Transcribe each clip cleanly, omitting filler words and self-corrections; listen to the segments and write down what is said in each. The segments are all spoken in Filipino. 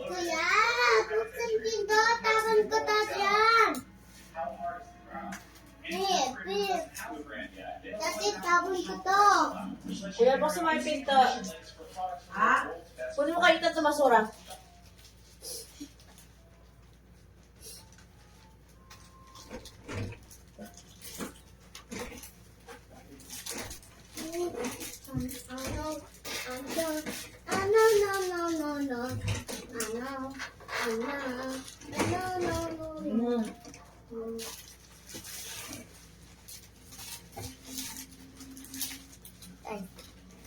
Kuya, buksan pinto. Tapon ko to dyan. Babe. Dati tapon ko to. Kuya, buksan mo yung pinto. Ha? Kunin mo kayo ito sa basura.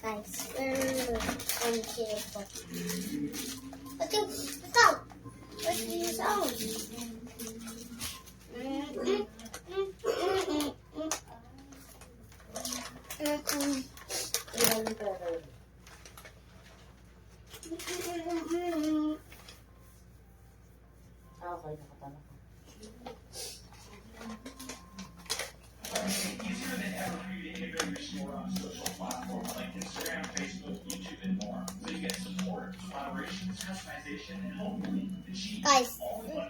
Guys, on table. What the sound? What the sound? Okay, nakatama ko. Guys,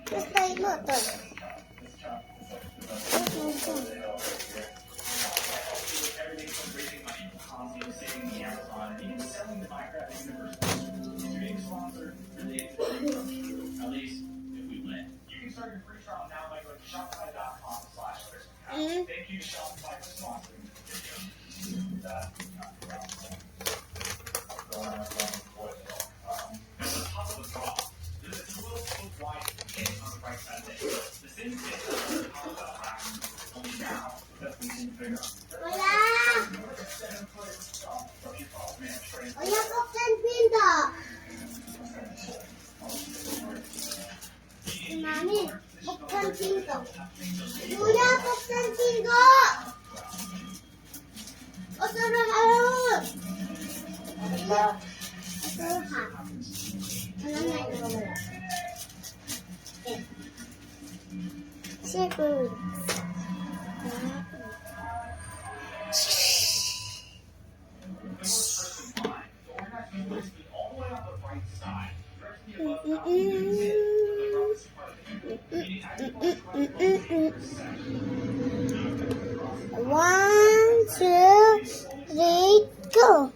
let's play motor. Thank you, Shopify, for sponsoring this video. Top of the drop. There's a 12-foot wide pit on the right side there. The same pit is on the back. Only now, that's the same figure. Wala! Wala buksan pinto. Mami, buksan pinto. Kuya, buksan pinto. O, sarang alam. Ano ba? Ito ha. Wala na ito wala. Okay. Siguro. One, two, three, go.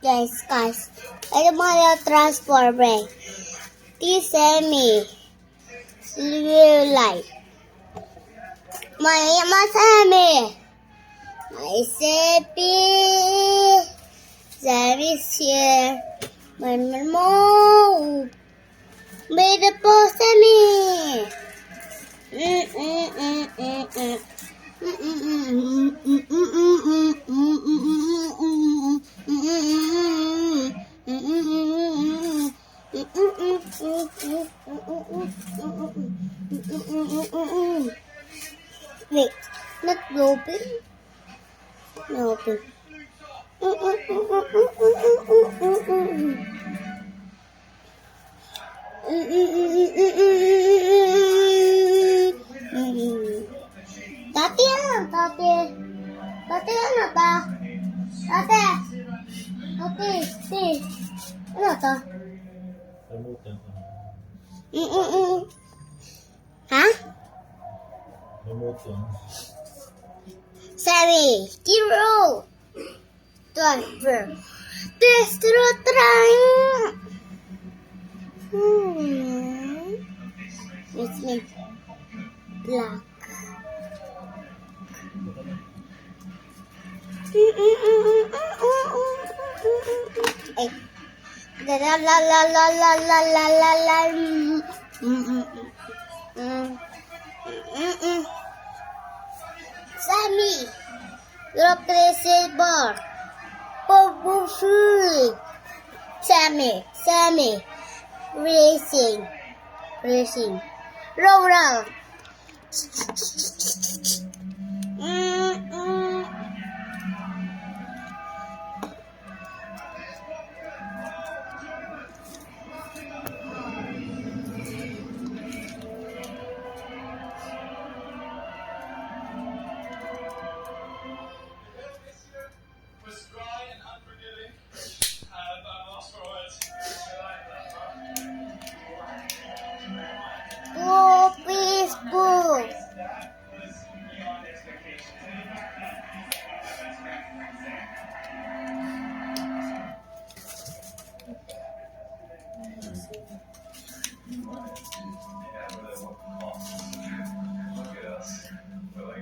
Guys, ada Mario Transformer. T-Semi. Light. Maya Masami. My Seppi. Sammy's here. My Mo. Made the post me. Wait, not open. No open. Tati ano? Tati ano ta? Tati. Ano ta? Ha? Sorry, zero. Driver. Destro trying. It's me. Black. Ay. La la la la la la la la la la. Sammy. Drop the silver. Purple food. Sammy. Racing. Roll. Was dry and unforgiving. I'm lost for words. Go peaceful. That was beyond expectations. Yeah, but at what cost? Look at us. We're like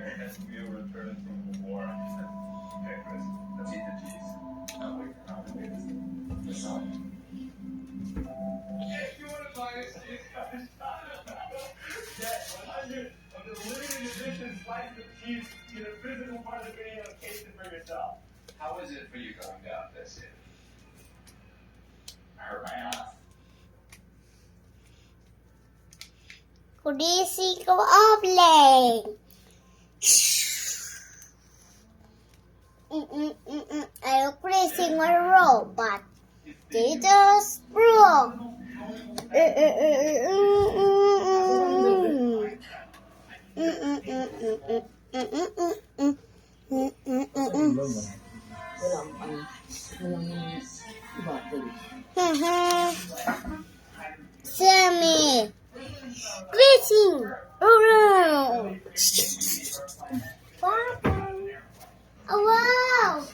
we were returning from the war. Okay, Chris, let's eat the cheese. I'll wait for commentators. This up. Yeah, you want to buy us cheese? Get 100 of the limited edition slices of cheese in the physical part of the video and taste it for yourself. How is it for you going down this in? I hurt my ass. Crazy go offline. I'm crazy my robot. They just broke. Sammy. Racing around. Oh, wow.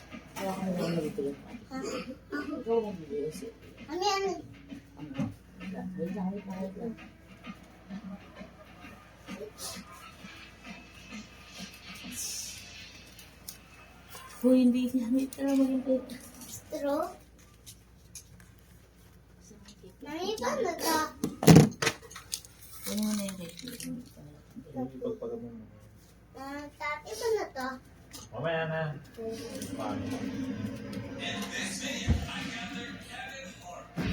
Ano? Hoy, hindi ito na maging pwede. Straw? Mami, paano ito? Ano mo na yung cake? Tati, paano ito? Mamaya na.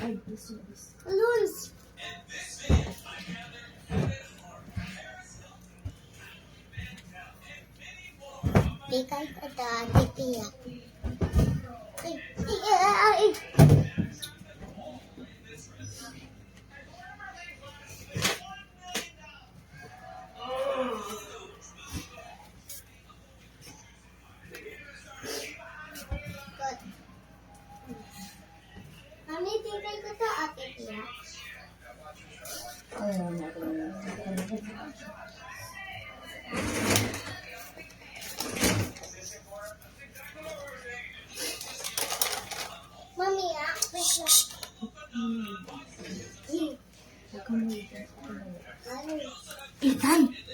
Ay, this. Balloons. Ikan ada tiga. Mami, tinggal ko to ate Tia. Ayaw na ito. Mami, wait lang. Ano? Ethan! Wait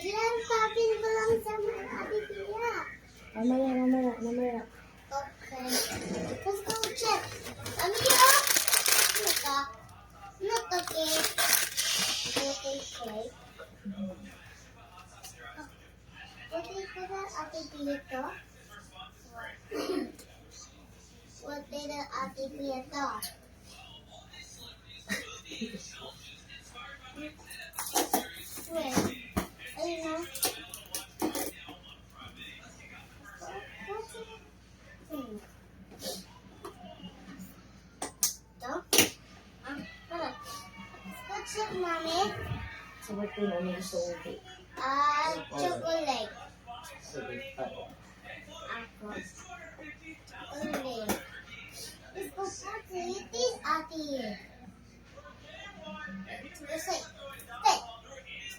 lang, papin ko lang sa mga ate Tia. Mamaya. Okay. Let's go check. Mami, oh! Ano ka? Ano to, cake? Cake. Okay ko na ate Tia to? What did ate Tia to? Where? Ayun na. Ito? Ano? What's up, Mami? Sa birthday mo, may gusto kong cake. Chocolate. Sige, ako. Ako. Chocolate. Let's go party. It is ate. Let's say.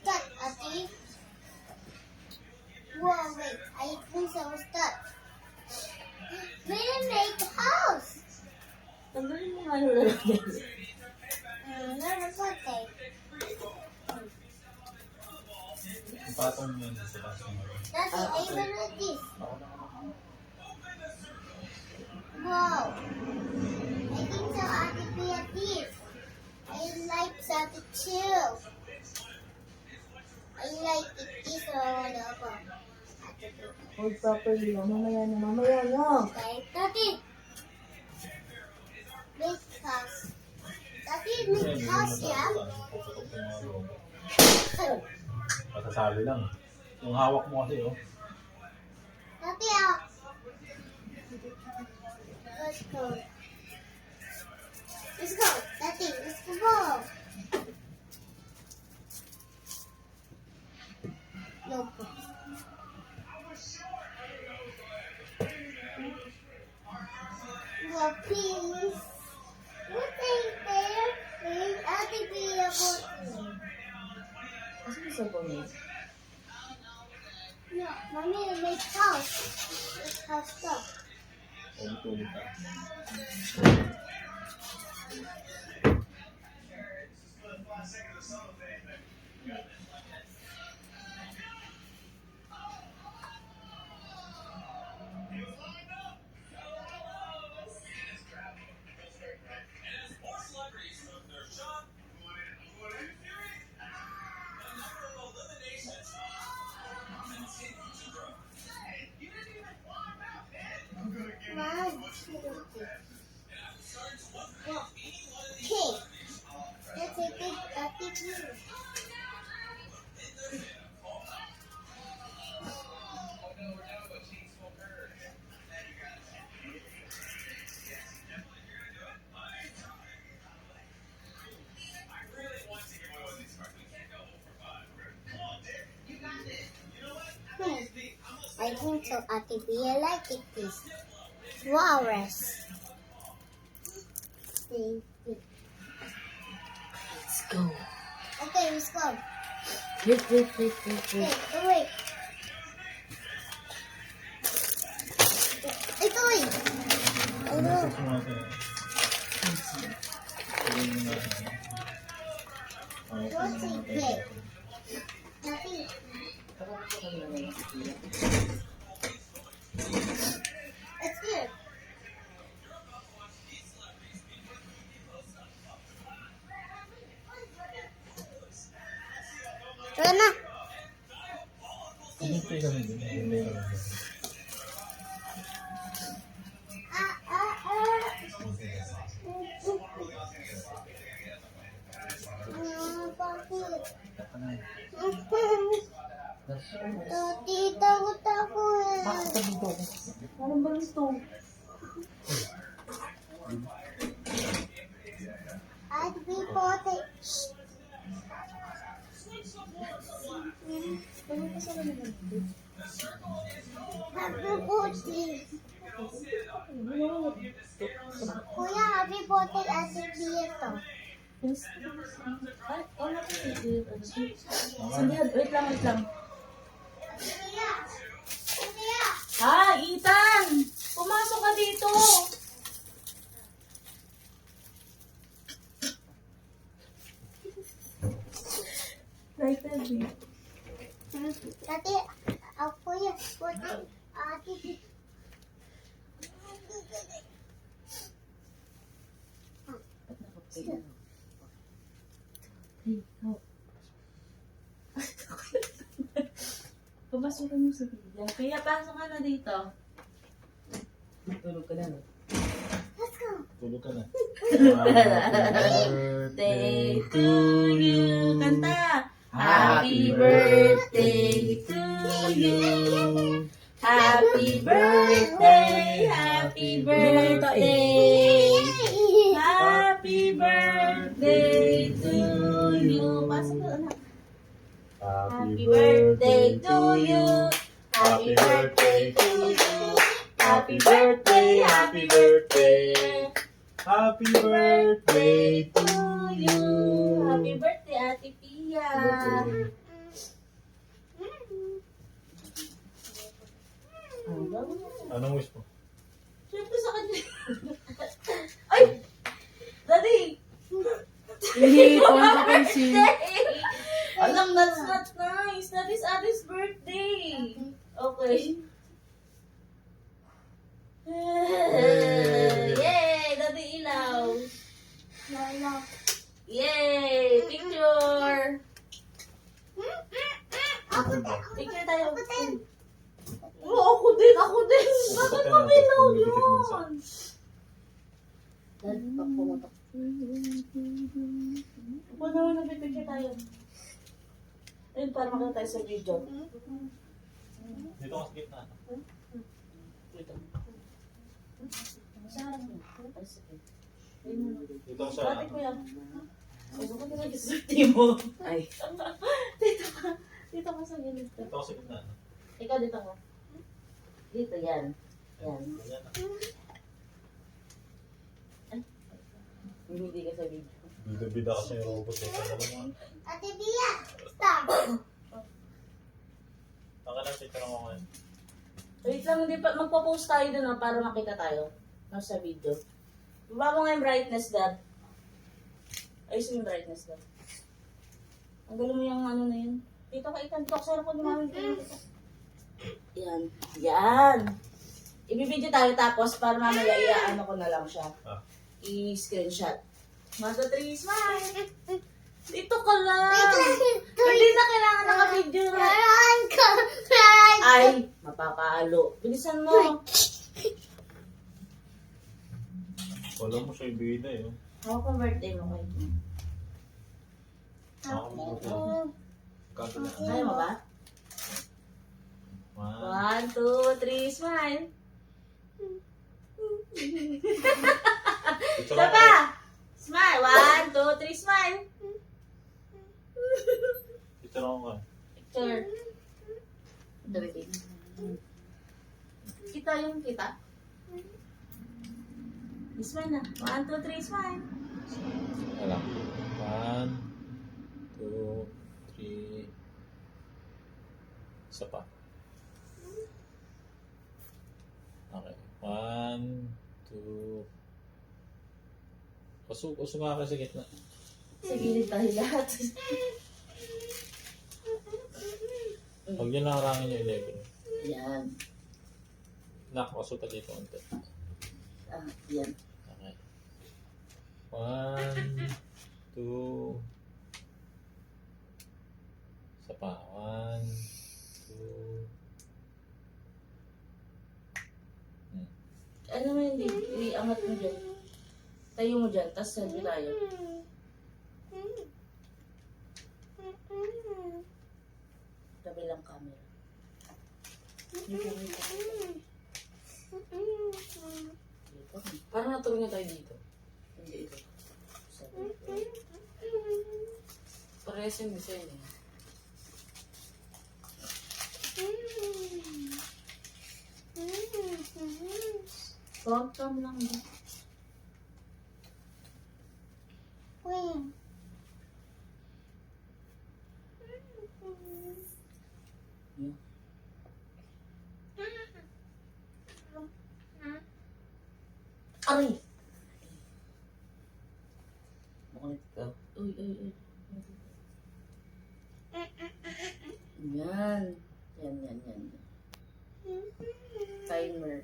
Start, ate. Whoa, wait. I think so stuck. We didn't make the house. Tanggalin mo nga yung lalagyan. Never put it. Ipatong mo yun sa pasong mo. Daddy, I even like this. Wow. I think so I could be at this. I like that too. I like this one over. Hold properly lang. Mamaya na, mamaya na. Okay, Daddy. Big house. Daddy, big house, yeah? Puputok yung mga robot. Pasasabi lang. Yung hawak mo kasi, oh. Daddy, let's go. Let's go, Daddy, let's go. No. Well, please. What is there? Please, I think we are going. Kasi gusto ko niya. No, mommy, make house. Make house stuff. Ulit-ulit ka. One, two, three. Okay. Let's take it at the view. I think so. I think we like it this. Walrus. Let's go. Okay, let's go. Wait. Okay, wait. Ito eh. Ano? Message mo natin. Sabihin mo natin. What's it play? Nothing. It's here. Tara na. Hindi kami din. Hindi kami din. Bakit? Taka na. Tita, ako eh. Bakit ka dito? Parang ba ito? I'd be pote. Happy birthday. Kuya, happy birthday at the theater. Yes. Ay, wala ko dito. Sandali, wait lang. Kuya! Kuya! Ha, Ethan! Pumasok ka dito! Right, baby. Dati, ako yan. Birthday. Ate. Hey, oh. Pumasok ka mo sa video. Kaya pasok ka na dito. Tulog ka na. Let's go. Tulog ka na. Birthday to you. Kanta. Happy birthday to you. Happy birthday. Happy birthday. Happy birthday to you. Pasok ka na. Happy birthday to you. Happy birthday to you. Happy birthday, happy birthday. Happy birthday To you. Happy birthday, Ate Pia. Anong wish mo? Siyempre sa kanya. Ay! Daddy! Hindi, kuha ka pansin. Alam, that's not nice. That is Addie's birthday. Okay. Yay! Daddy ilaw. Lala. Yay! Picture! Ako din. Picture tayo. Ako din. Oo, ako din. Ako din. Bakit Pagkatay mabilaw natin, pumipikit mo isa. yun? Daddy, pag pumatok. Ako naman nagpipicture tayo. Ayun, para makita tayo sa video. Dito ka sa gitna. Dito. Sa harap mo. Ay, sige. Ayun mo. Dito ka sa... Ate ko yan. Ay, baka nila gisulti mo. Ay. Dito ka. Dito ka sa gilid. Dito ka sa gitna. Ikaw dito ka. Dito, yan. Yan. Ganyan. Hindi ka sa video. Bida-bida kasi yung robot. Ang Ate Bia. Stop. kalang sa itanong ako ngayon. Wait lang, hindi pa. Magpo-post tayo dun para makita tayo. Sa video. Baba mo nga yung brightness, Dad. Ayos mo yung brightness, Dad. Ang galo mo yung ano na yun. Dito ka, ikan. Dito ka sa harap ko namin. Yan. Yan. Ibibidyo tayo tapos para mamaya iaano ko na lang siya. Ah. I-screenshot. Mata 3, smile! Dito ka lang! Ito. Hindi na kailangan naka-video na. Meron ko. Meron ko. Ay, mapapalo. Bilisan mo. Wala mo siya yung bida eh. Ako pa birthday mo kayo. Kaso na. Kaya mo ba? Wow. 1, 2, 3, smile! Picture Isa ako. pa! Smile! 1, 2, 3, smile! Picture ako ka. Picture. Dawit. Kita yung kita. Smile na. 1, 2, 3, smile! Wala. 1, 2, 3. Isa pa. Okay. 1, 2. Uso nga ka sa gitna. Sa gilid tayo lahat. Pag yun nakarangin yung 11. Yan. Nak, uso pa dito konti. Ah, yan. Okay. 1, 2. Isa pa. 1, 2. Ano mo hindi? Iangat mo dyan. Tayo mo dyan, tapos selfie tayo. Tabi lang camera. Dito. Parang natuloy na tayo dito. Hindi ito. Parehas yung design eh. Huwag ka lang dyan. Queen. Aray! Makulit ka. Uy, uy, uy. Yan. Yan. Timer.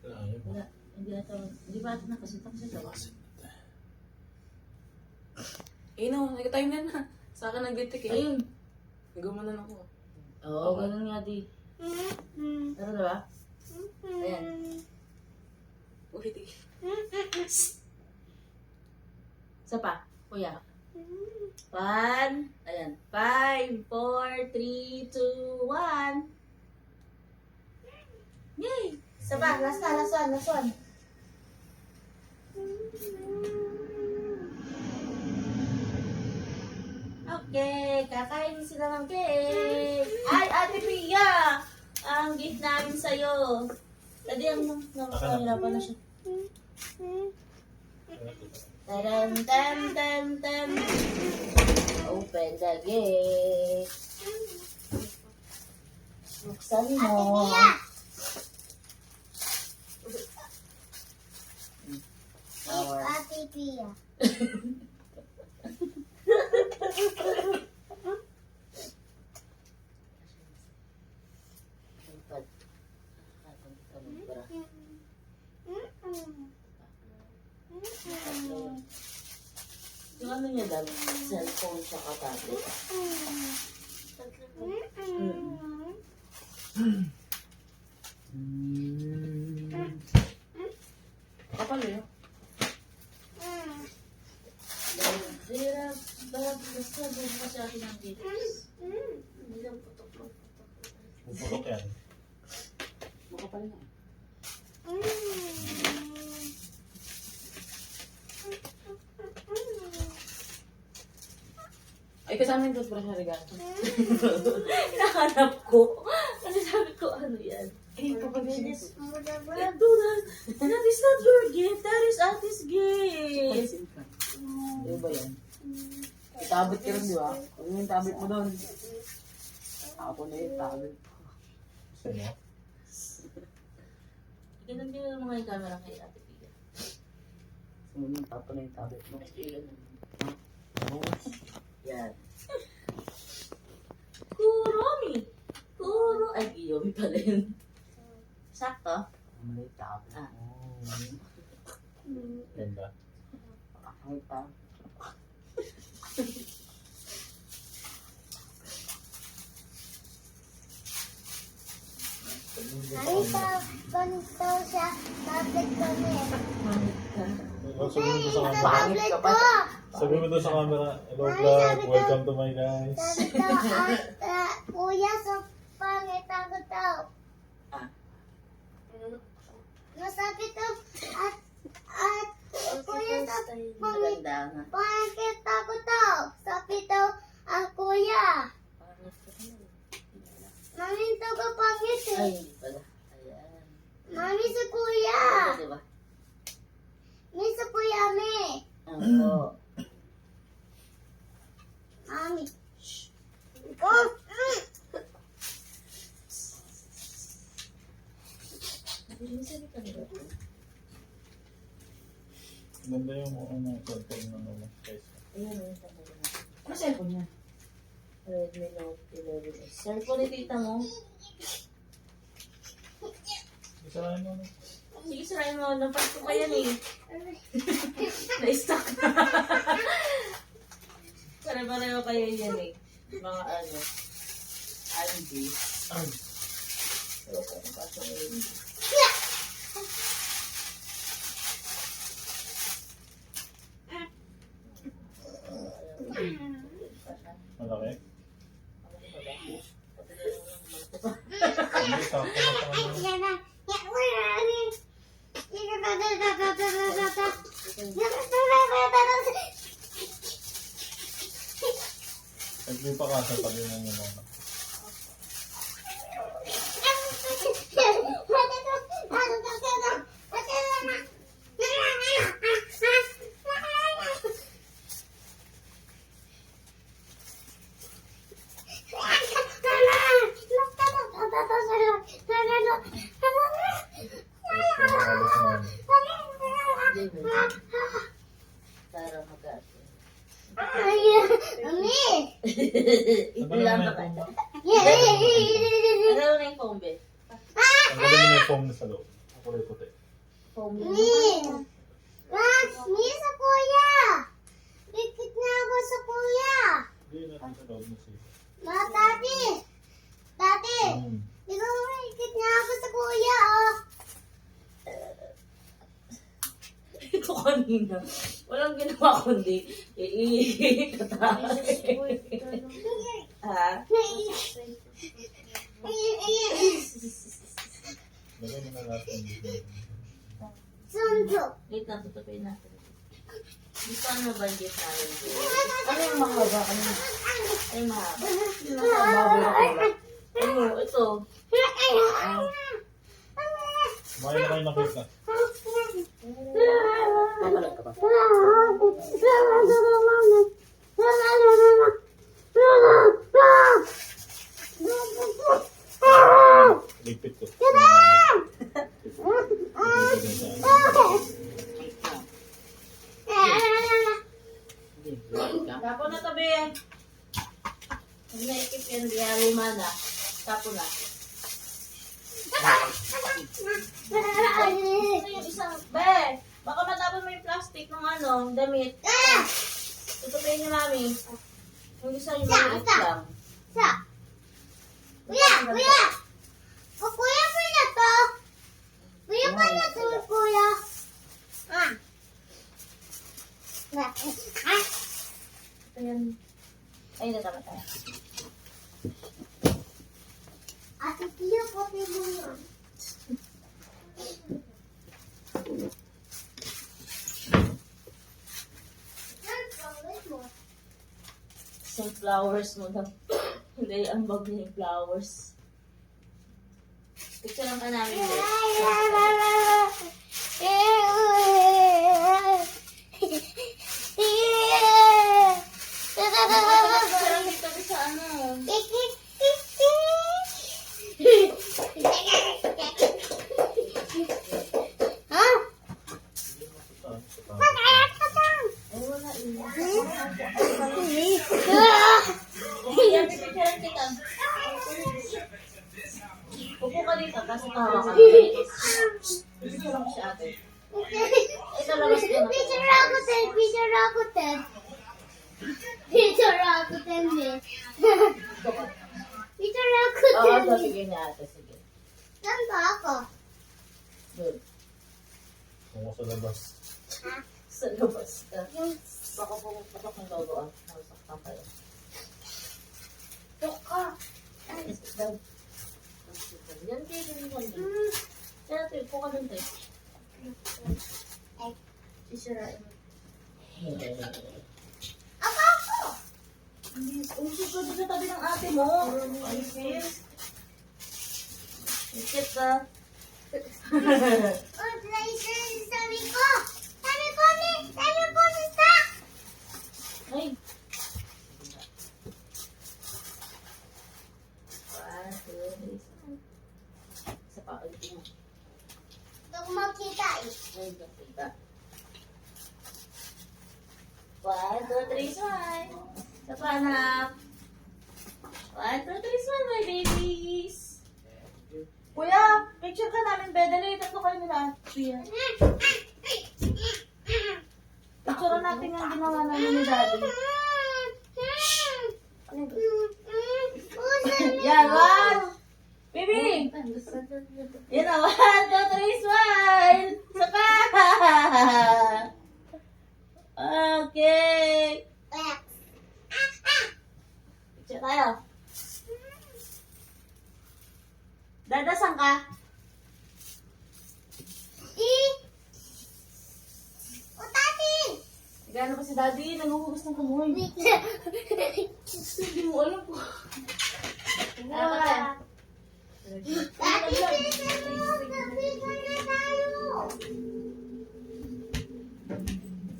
Wala. Hindi na ito. Hindi ba ito nakasita kasi ito? Eh no, nag-time na. Sa akin nag-detect eh. Ayun. Nagamanan ako. Oo, ganun nga di. Tara na ba? Ayan. Ulit eh. Isa pa. Kuya. 1. Ayan. 5, 4, 3, 2, 1. Yay! Isa pa. Last one. Okay, kakain sila ng cake. Ay, Ate Pia! Ang gift namin sa'yo. Tadi ang nahirapan na siya. Taram, tam, tam, tam. Open the gate. Buksan mo. Flower. Ate Pia. Yung ano niya lang, cellphone tsaka tablet. Kapal yun. Basta buong kasi akin ang dito. Hindi lang putok. Pupulok yan. Makapal na. Ay, kasama yung toothbrush na regalo. Hinahanap ko. Kasi sabi ko, ano yan? Eh, kapag yun. Do that. That is not your gift. That is Ate's gift. Ano ba yan? May tablet ka rin, di ba? Ano yung tablet mo doon? Ako na yung tablet. Gusto mo? Ganun din yung mga yung camera kay Ate Pia. Sumunod tapo na yung tablet mo. Yan. Kuromi. Ay, Giyomi pala yun. Sakto. Mali tablet. Ah. Ganda. Ay, tablet. Ay, ganito siya. Tablet kami. Sabi mo doon sa camera. Tablet ko. Sabi mo doon sa camera. Hello vlog. Welcome to my guys. Sabi ko, kuya, sa pangit ako daw. Ah. Nasabi ko, at kuya, sa pangit, Maganda nga. pangit ako daw. Sabi daw, kuya. Mami, ito ka pangit Ay, eh. hindi pala. Ayan. Mami, sa kuya. Diba? Mami, sa kuya, me. Oo. Mami. Oh, Sabi ka nila. Ganda yung cellphone ng ano guys. Ayan, yung sabi ko na. Ano cellphone niya? Redmi Note 11. Cellphone ni tita mo. Isarahin mo na. Sige, sirain mo. Napag ko pa yan eh. Na-stuck na. Pare-pareho kayo yan eh. Mga ano. Aldi. Ay. So, kung pasok yun. Malaki. Hindi, sakto na sa kanya. yan na. Yan, wala ni. Nagli pa ka sa tabi mo muna. Tapos yung halos mo. Para mag-aso. Mami! Ilan ba ka? Ano na yung phone, be? Ang galing mo yung foam na sa loob. Ako rin puti. Phone mo. Max, mi sa kuya! Ikit na ako sa kuya! Hindi natin sa loob na siya. Tati! Tati! Ikaw mo, ikit na ako sa kuya, oh! Ito kanina. Walang ginawa kundi iikatay. Ha? Lagay mo na natin dito. Sundo! Wait lang, tutupin natin. Gusto ano ba yung gift namin? Ano yung mahaba? Ano yung Ay, mahaba. mahaba na pala? Ano, ito. Kumain na kayo nakita. Papalag ka ba? Hindi naikip yan, di luma na. Tapo na. Ito yung isang, be, baka matapon mo yung plastic ng ano, damit. Tutupin niyo, mami. Yung isa yung maliit lang. Kuya! Kuya! O, kuya pa na to! Kuya pa na to, kuya! Ito yan. Ay, natama tayo. Ate Pia, kopi mo yun. Isang flowers mo daw. Hindi, ang bag niya yung flowers. Picture lang ka namin. Picture lang dito sa ano. Ay, wala. Yan, picture lang kita. Upo ka dito, tapos tawa ka. Picture lang siya ate. Ito, labas ko na. Picture ako, Ted. Picture ako, Ted. Picture ako, Ted. Picture ako, Oo, Ted. so, sige niya ate, sige. Saan ba ako? Good. Kung ako sa labas. Sa labas ka. Yung Baka pumapatok ng logo ah. Nasaktan kayo. tuka. Yan kayo din yung wanda. Kaya tayo, po ka dun tayo. Sisirain mo. Ako! Usip ka dun sa tabi ng ate mo. Ayos. Ikit ka. Oh, sabi ko! Sabi ko ni Sak! Ay. 1, 2, 3. Isa pa. Ulit mo. Ito ko makita eh. Ay, nakita. 1, 2, 3, smile. Isa pa, anak. 1, 2, 3, smile, my babies. Kuya, picture ka namin, be. Dali, tatlo kayo nila. Kuya. Picture natin yung ginawa namin ni Daddy. Ano ba? Yan, one. Baby! Yan na, 1, 2, 3, smile! Saka! Okay. Picture tayo. Dadasan ka? Gano'n pa si Daddy, nanguhugas ng kamoy. Hindi mo alam po.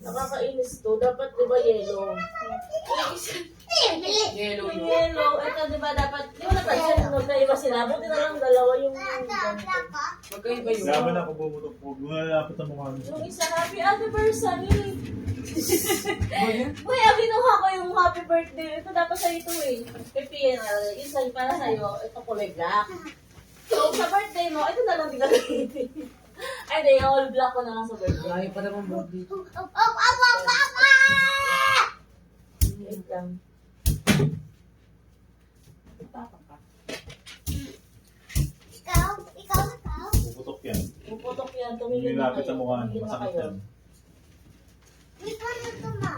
Nakakainis to. Dapat di ba yellow? Yellow Yung yun. yellow, ito di ba dapat, di ba napansin, magkaiba sila. Buti na lang dalawa yung Magkaiba yun. Laban ako bumutok po. Gumalapit ang mukha niya. yung isa, happy anniversary. Uy, binuha ko yung happy birthday. Ito dapat sa'yo ito eh. Kay Pierre, isa yung para sa'yo. Ito kulay black. So, sa birthday mo, ito na lang di gagamitin. Ay, di, all black ko na lang sa birthday. Layo pa naman birthday. Wait lang. Tapang ka. Ikaw. Puputok yan. Puputok yan, tumigil na Nilapit kayo. sa mukha niya. Tumigil na Masakit kayo. yan. Ikaw na ito, ma.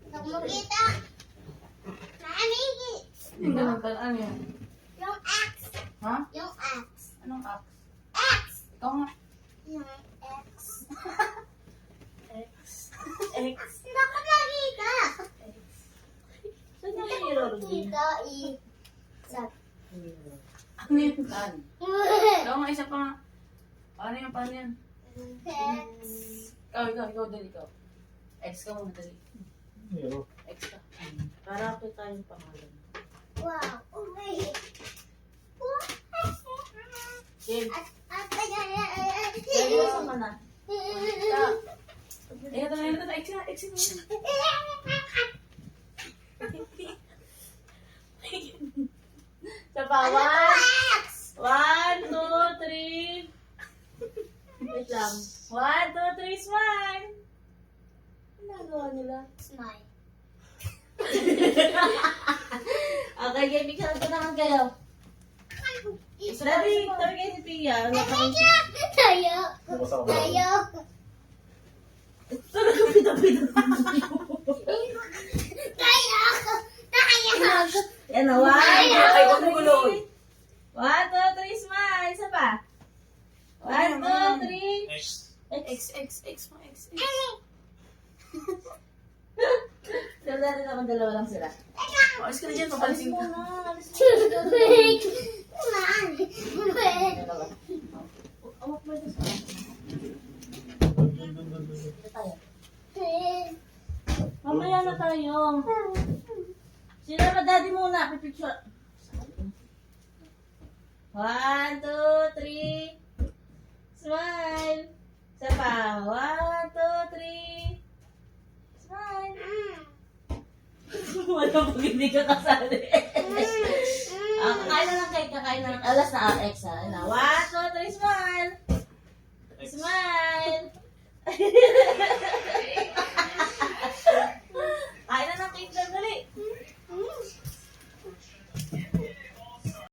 Ito mo kita. Maamigi. Hindi ka nagtalaan yan. Yung X. Ha? Yung X. Anong ax? X. Ikaw nga. Yung X. X. Hindi ko nakita. Saan yung mirror din? Kita eh. Sa. Ano yun? Saan? Ikaw nga, isa pa nga. Paano yan? Paano yan? X. Ikaw, dali ikaw. X ka muna, dali. Hero. X ka. Para kita yung pangalan. Wow. Okay. Game. Ay. Dali mo sa mana. Ito, X ka. X ka muna. Sa pa, 1, 2, 3. Wait lang. 1, 2, 3, smile! Ano nagawa nila? Smile. Okay, game. Picture ko naman kayo. Daddy, tabi kayo ni Pia. Tayo. Bumasa ka ba? Tayo. Talaga pita-pita. Tayo. Tayo. Yan na, 1, 2, 3. 1, 2, 3, smile. Isa pa. 1, 2, 3. X mo, X. Pero dati naman dalawa lang sila. Alis ka na dyan, papansin ka. Wait. Man. Wait. Dalawa. Awak mo ito sa Dito tayo. Mamaya na tayo. Sila na daddy muna. Pipicture. 1, 2, 3. Smile. Isa pa. 1, 2, 3. Smile. Wala pag hindi ka kasali. Kakain na lang kayo. Kakain na lang. Alas na X ha. 1, 2, 3. Smile. Smile.